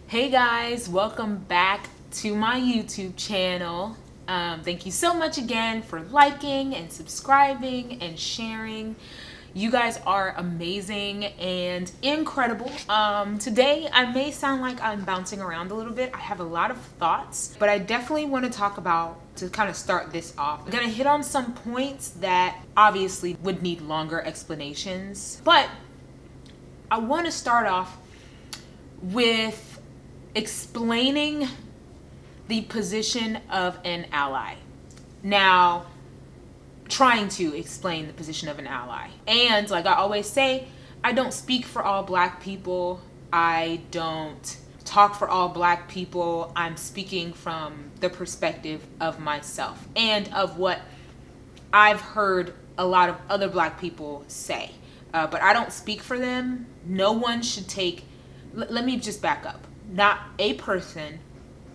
Hey guys, welcome back to my YouTube channel. Thank you so much again for liking and subscribing and sharing. You guys are amazing and incredible. Today I may sound like I'm bouncing around a little bit. I have a lot of thoughts, but I definitely want to talk about, to kind of start this off, I'm gonna hit on some points that obviously would need longer explanations, but I want to start off with explaining the position of an ally. Now, trying to explain the position of an ally. And like I always say, I don't speak for all Black people. I don't talk for all Black people. I'm speaking from the perspective of myself and of what I've heard a lot of other Black people say. But I don't speak for them. No one should take, let me just back up. Not a person,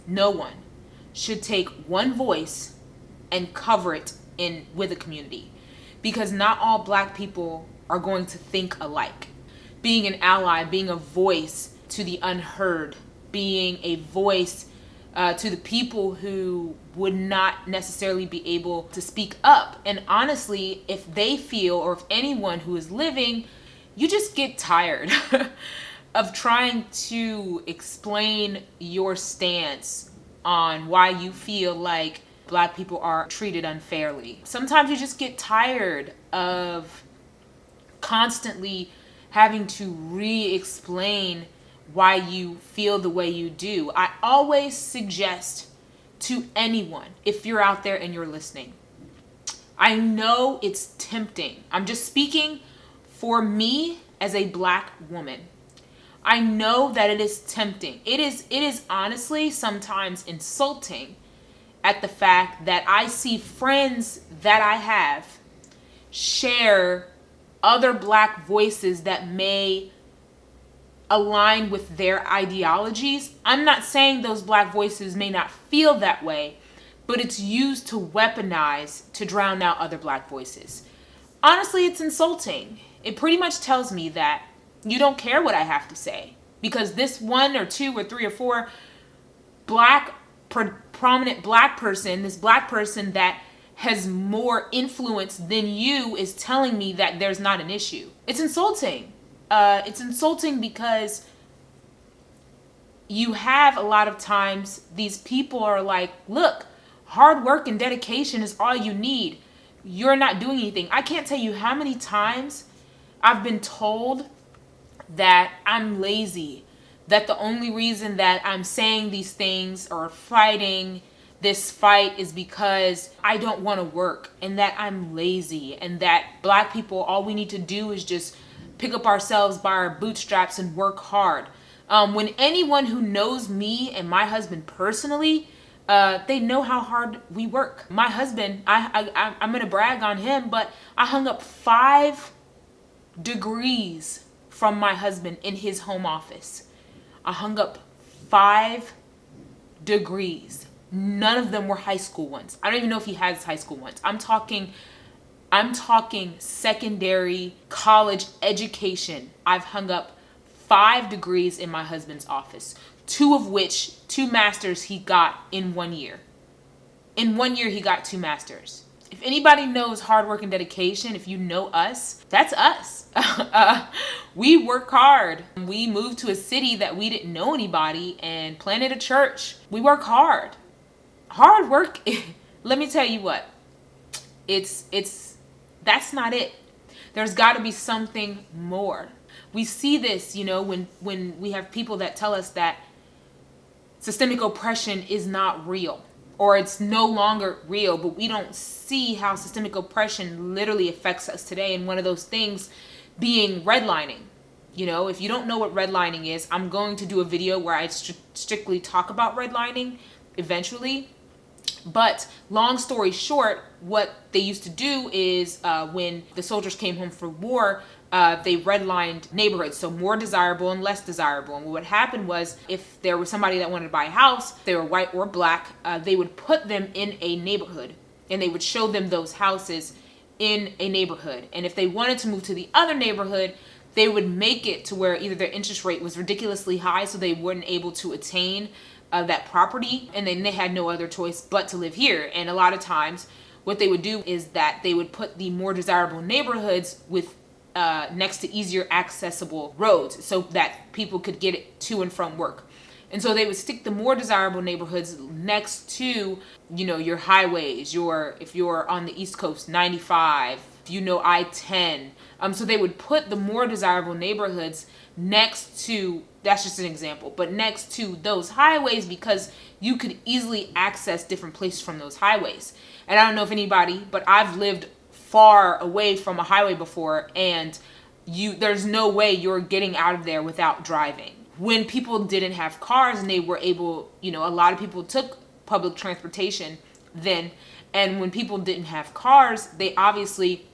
no one should take one voice and cover it in with a community, because not all Black people are going to think alike. Being an ally, being a voice to the unheard, being a voice to the people who would not necessarily be able to speak up. And honestly, if they feel, or if anyone who is living, you just get tired of trying to explain your stance on why you feel like Black people are treated unfairly. Sometimes you just get tired of constantly having to re-explain why you feel the way you do. I always suggest to anyone, if you're out there and you're listening, I know it's tempting. I'm just speaking for me as a Black woman. I know that it is tempting. It is honestly sometimes insulting at the fact that I see friends that I have share other Black voices that may align with their ideologies. I'm not saying those Black voices may not feel that way, but it's used to weaponize to drown out other Black voices. Honestly, it's insulting. It pretty much tells me that you don't care what I have to say, because this one or two or three or four prominent Black person, this Black person that has more influence than you, is telling me that there's not an issue. It's insulting. It's insulting because you have a lot of times these people are like, look, hard work and dedication is all you need. You're not doing anything. I can't tell you how many times I've been told that I'm lazy, that the only reason that I'm saying these things or fighting this fight is because I don't want to work, and that I'm lazy, and that Black people, all we need to do is just pick up ourselves by our bootstraps and work hard. When anyone who knows me and my husband personally, they know how hard we work. My husband, I'm going to brag on him, but I hung up 5 degrees from my husband in his home office. I hung up 5 degrees. None of them were high school ones. I don't even know if he has high school ones. I'm talking secondary college education. I've hung up 5 degrees in my husband's office, 2 masters he got in 1 year. In 1 year, he got 2 masters. If anybody knows hard work and dedication, if you know us, that's us. We work hard. We moved to a city that we didn't know anybody and planted a church. We work hard. Hard work, let me tell you what, that's not it. There's got to be something more. We see this, when we have people that tell us that systemic oppression is not real, or it's no longer real, but we don't see how systemic oppression literally affects us today. And one of those things being redlining. If you don't know what redlining is, I'm going to do a video where I strictly talk about redlining eventually. But long story short, what they used to do is when the soldiers came home from war, they redlined neighborhoods, so more desirable and less desirable. And what happened was, if there was somebody that wanted to buy a house, they were white or Black, they would put them in a neighborhood, and they would show them those houses in a neighborhood. And if they wanted to move to the other neighborhood, they would make it to where either their interest rate was ridiculously high, so they weren't able to attain that property, and then they had no other choice but to live here. And a lot of times what they would do is that they would put the more desirable neighborhoods with next to easier accessible roads so that people could get it to and from work. And so they would stick the more desirable neighborhoods next to, your highways, if you're on the East Coast, 95, I-10. So they would put the more desirable neighborhoods next to, that's just an example, but next to those highways, because you could easily access different places from those highways. And I don't know if anybody, but I've lived far away from a highway before, and there's no way you're getting out of there without driving. When people didn't have cars and they were able, a lot of people took public transportation then, and when people didn't have cars, they obviously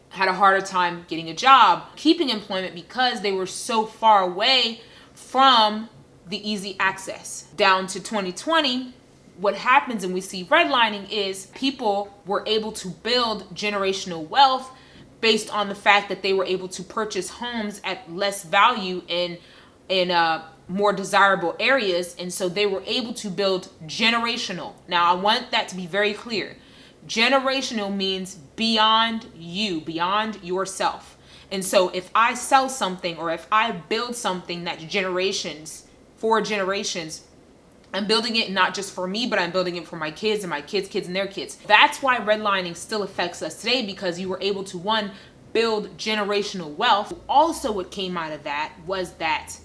had a harder time getting a job, keeping employment, because they were so far away from the easy access. Down to 2020, what happens, and we see redlining, is people were able to build generational wealth based on the fact that they were able to purchase homes at less value in more desirable areas, and so they were able to build generational. Now, I want that to be very clear. Generational means beyond you, beyond yourself. And so if I sell something, or if I build something that's for generations, I'm building it not just for me, but I'm building it for my kids and my kids' kids and their kids. That's why redlining still affects us today, because you were able to, one, build generational wealth. Also, what came out of that was that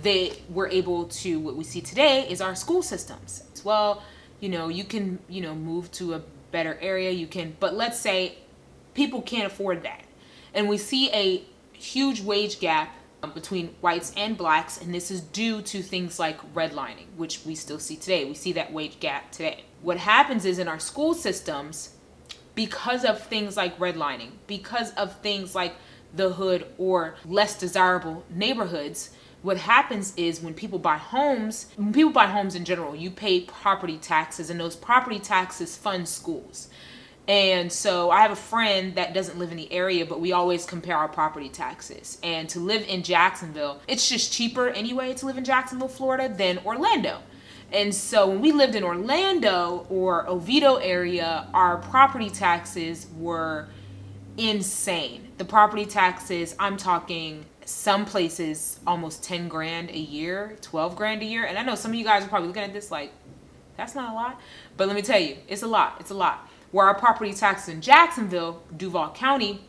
they were able to, what we see today is our school systems. Well, you can, move to a better area, but let's say people can't afford that. And we see a huge wage gap between whites and blacks, and this is due to things like redlining, which we still see today. We see that wage gap today. What happens is in our school systems, because of things like redlining, because of things like the hood or less desirable neighborhoods, what happens is when people buy homes in general, you pay property taxes, and those property taxes fund schools. And so I have a friend that doesn't live in the area, but we always compare our property taxes. And to live in Jacksonville, it's just cheaper anyway to live in Jacksonville, Florida than Orlando. And so when we lived in Orlando or Oviedo area, our property taxes were insane. The property taxes, I'm talking some places almost 10 grand a year, 12 grand a year. And I know some of you guys are probably looking at this like, that's not a lot. But let me tell you, it's a lot. It's a lot. Where our property taxes in Jacksonville, Duval County,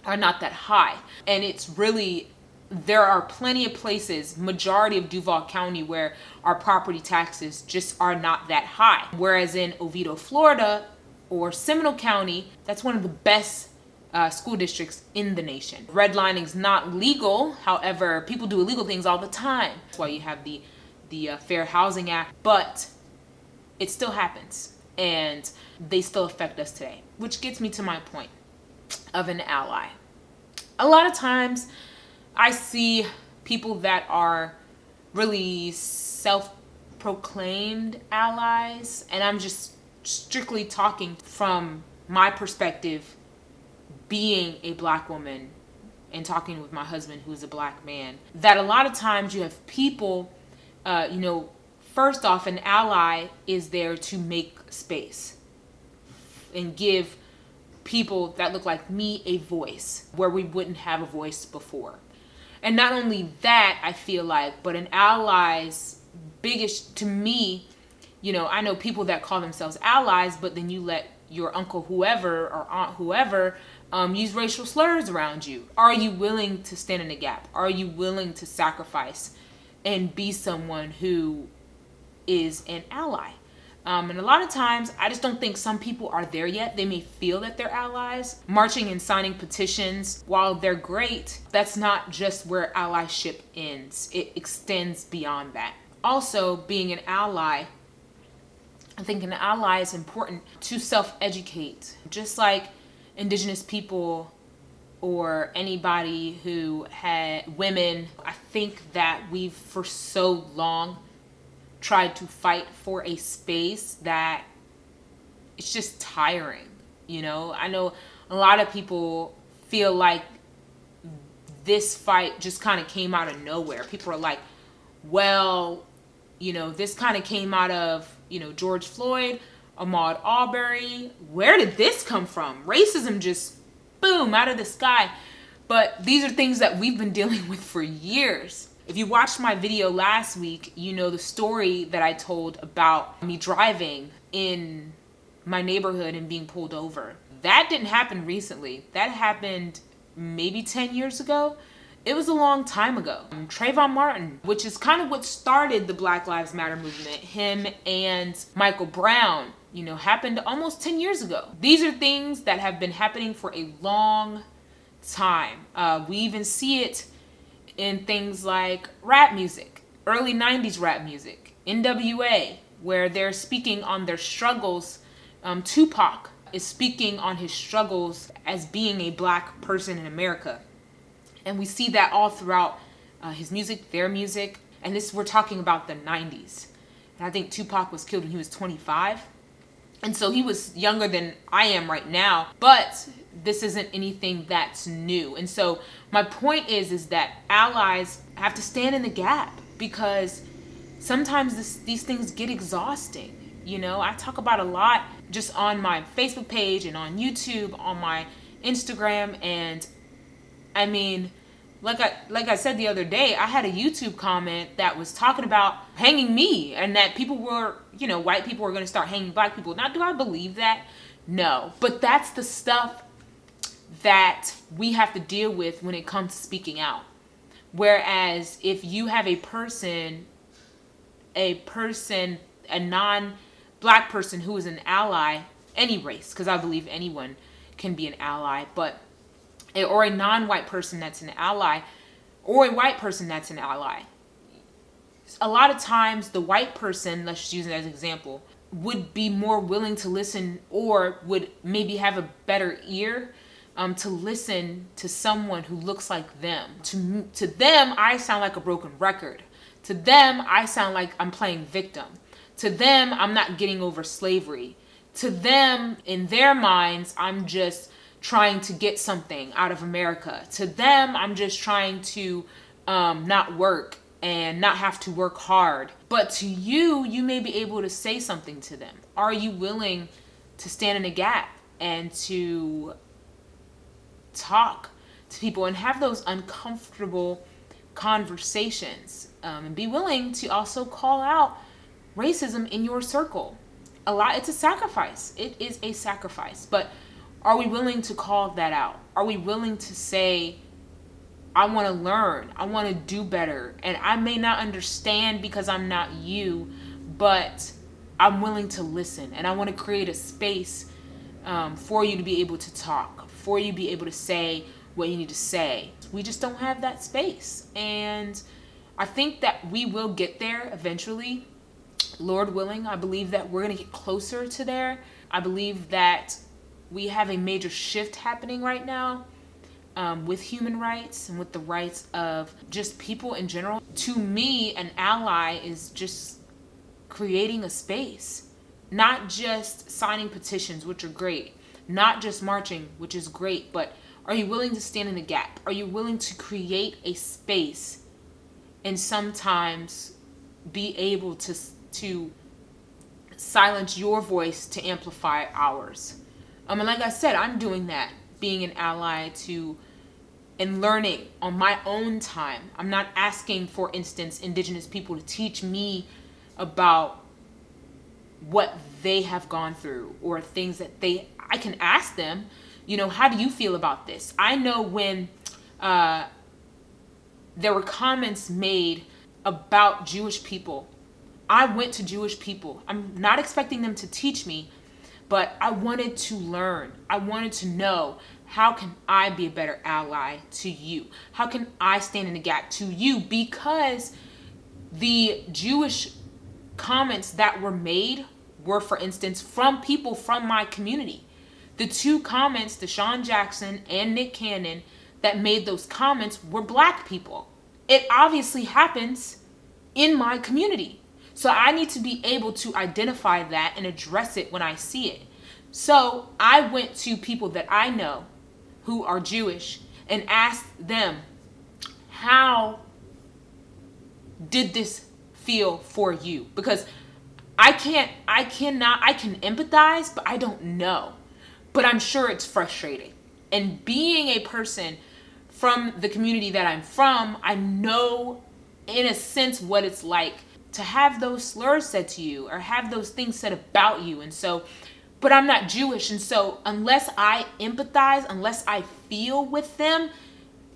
are not that high. And it's really, there are plenty of places, majority of Duval County, where our property taxes just are not that high. Whereas in Oviedo, Florida, or Seminole County, that's one of the best school districts in the nation. Redlining is not legal. However, people do illegal things all the time. That's why you have the Fair Housing Act, but it still happens, and they still affect us today. Which gets me to my point of an ally. A lot of times I see people that are really self-proclaimed allies, and I'm just strictly talking from my perspective, being a black woman and talking with my husband who's a black man, that a lot of times you have people, first off, an ally is there to make space and give people that look like me a voice where we wouldn't have a voice before. And not only that, I feel like, but an ally's biggest, to me, I know people that call themselves allies, but then you let your uncle whoever or aunt whoever use racial slurs around you. Are you willing to stand in the gap? Are you willing to sacrifice and be someone who is an ally? And a lot of times, I just don't think some people are there yet. They may feel that they're allies. Marching and signing petitions, while they're great, that's not just where allyship ends. It extends beyond that. Also, being an ally, I think an ally is important to self-educate. Just like Indigenous people or anybody who had women, I think that we've for so long tried to fight for a space that it's just tiring. I know a lot of people feel like this fight just kind of came out of nowhere. People are like, well, this kind of came out of, George Floyd, Ahmaud Arbery. Where did this come from? Racism just, boom, out of the sky. But these are things that we've been dealing with for years. If you watched my video last week, you know the story that I told about me driving in my neighborhood and being pulled over. That didn't happen recently. That happened maybe 10 years ago. It was a long time ago. Trayvon Martin, which is kind of what started the Black Lives Matter movement, him and Michael Brown, happened almost 10 years ago. These are things that have been happening for a long time. We even see it in things like rap music, early 90s rap music, NWA, where they're speaking on their struggles. Tupac is speaking on his struggles as being a black person in America. And we see that all throughout his music, their music. And we're talking about the 90s. And I think Tupac was killed when he was 25. And so he was younger than I am right now. But this isn't anything that's new. And so my point is that allies have to stand in the gap, because sometimes these things get exhausting. I talk about a lot just on my Facebook page and on YouTube, on my Instagram. And I mean, like I said the other day, I had a YouTube comment that was talking about hanging me, and that people were, white people were going to start hanging black people. Now, do I believe that? No. But that's the stuff that we have to deal with when it comes to speaking out. Whereas if you have a non-black person who is an ally, any race, because I believe anyone can be an ally, or a non-white person that's an ally, or a white person that's an ally. A lot of times the white person, let's just use it as an example, would be more willing to listen, or would maybe have a better ear to listen to someone who looks like them. To them, I sound like a broken record. To them, I sound like I'm playing victim. To them, I'm not getting over slavery. To them, in their minds, I'm just trying to get something out of America. To them, I'm just trying to not work and not have to work hard. But to you, you may be able to say something to them. Are you willing to stand in a gap and to talk to people and have those uncomfortable conversations, and be willing to also call out racism in your circle? It's a sacrifice. It is a sacrifice. But are we willing to call that out? Are we willing to say, I want to learn, I want to do better, and I may not understand because I'm not you, but I'm willing to listen, and I want to create a space for you to be able to talk, for you to be able to say what you need to say. We just don't have that space. And I think that we will get there eventually, Lord willing. I believe that we're going to get closer to there. I believe that we have a major shift happening right now with human rights and with the rights of just people in general. To me, an ally is just creating a space, not just signing petitions, which are great, not just marching, which is great, but are you willing to stand in the gap? Are you willing to create a space and sometimes be able to silence your voice to amplify ours? And like I said, I'm doing that, being an ally and learning on my own time. I'm not asking, for instance, Indigenous people to teach me about what they have gone through or things that I can ask them, how do you feel about this? I know when there were comments made about Jewish people, I went to Jewish people. I'm not expecting them to teach me, but I wanted to learn. I wanted to know, how can I be a better ally to you? How can I stand in the gap to you? Because the Jewish comments that were made were, for instance, from people from my community. The two comments, Deshaun Jackson and Nick Cannon, that made those comments were black people. It obviously happens in my community. So I need to be able to identify that and address it when I see it. So I went to people that I know who are Jewish and asked them, how did this feel for you? Because I can empathize, but I don't know. But I'm sure it's frustrating. And being a person from the community that I'm from, I know in a sense what it's like to have those slurs said to you or have those things said about you. And so, but I'm not Jewish. And so unless I empathize, unless I feel with them,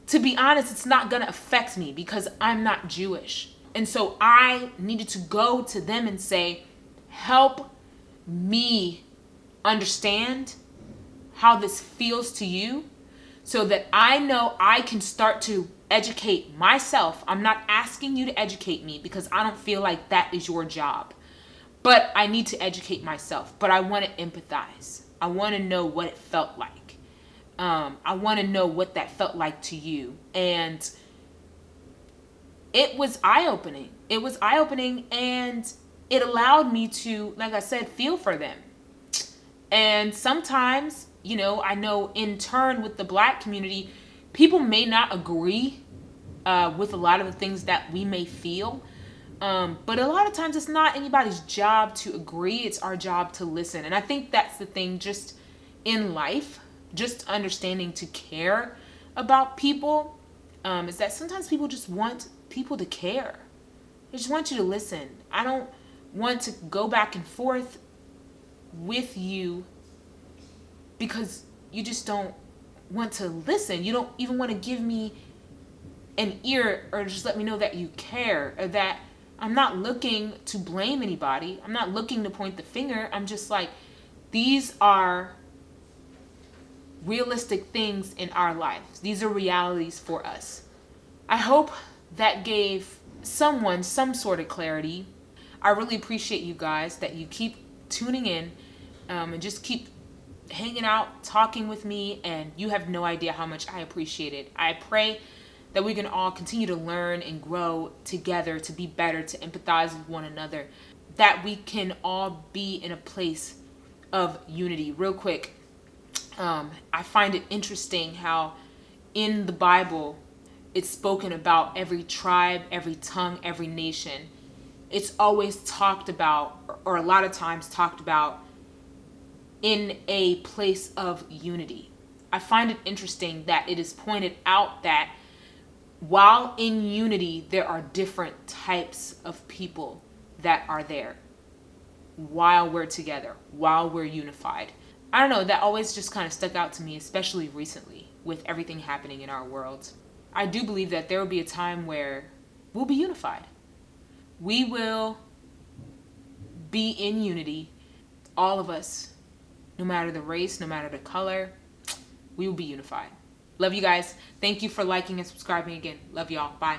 to be honest, it's not going to affect me because I'm not Jewish. And so I needed to go to them and say, help me understand how this feels to you so that I know I can start to educate myself. I'm not asking you to educate me because I don't feel like that is your job. But I need to educate myself. But I want to empathize. I want to know what it felt like. I want to know what that felt like to you. And it was eye-opening. It was eye-opening, and it allowed me to, like I said, feel for them. And sometimes, I know in turn with the Black community, people may not agree with a lot of the things that we may feel. But a lot of times it's not anybody's job to agree. It's our job to listen. And I think that's the thing just in life, just understanding to care about people, is that sometimes people just want people to care. They just want you to listen. I don't want to go back and forth with you because you just don't want to listen. You don't even want to give me an ear or just let me know that you care, or that I'm not looking to blame anybody. I'm not looking to point the finger. I'm just like, these are realistic things in our lives. These are realities for us. I hope that gave someone some sort of clarity. I really appreciate you guys that you keep tuning in and just keep hanging out, talking with me, and you have no idea how much I appreciate it. I pray that we can all continue to learn and grow together, to be better, to empathize with one another, that we can all be in a place of unity. Real quick, I find it interesting how in the Bible it's spoken about every tribe, every tongue, every nation. It's always talked about, or a lot of times talked about, in a place of unity. I find it interesting that it is pointed out that while in unity, there are different types of people that are there while we're together, while we're unified. I don't know, that always just kind of stuck out to me, especially recently with everything happening in our world. I do believe that there will be a time where we'll be unified. We will be in unity, all of us, no matter the race, no matter the color, we will be unified. Love you guys. Thank you for liking and subscribing again. Love y'all. Bye.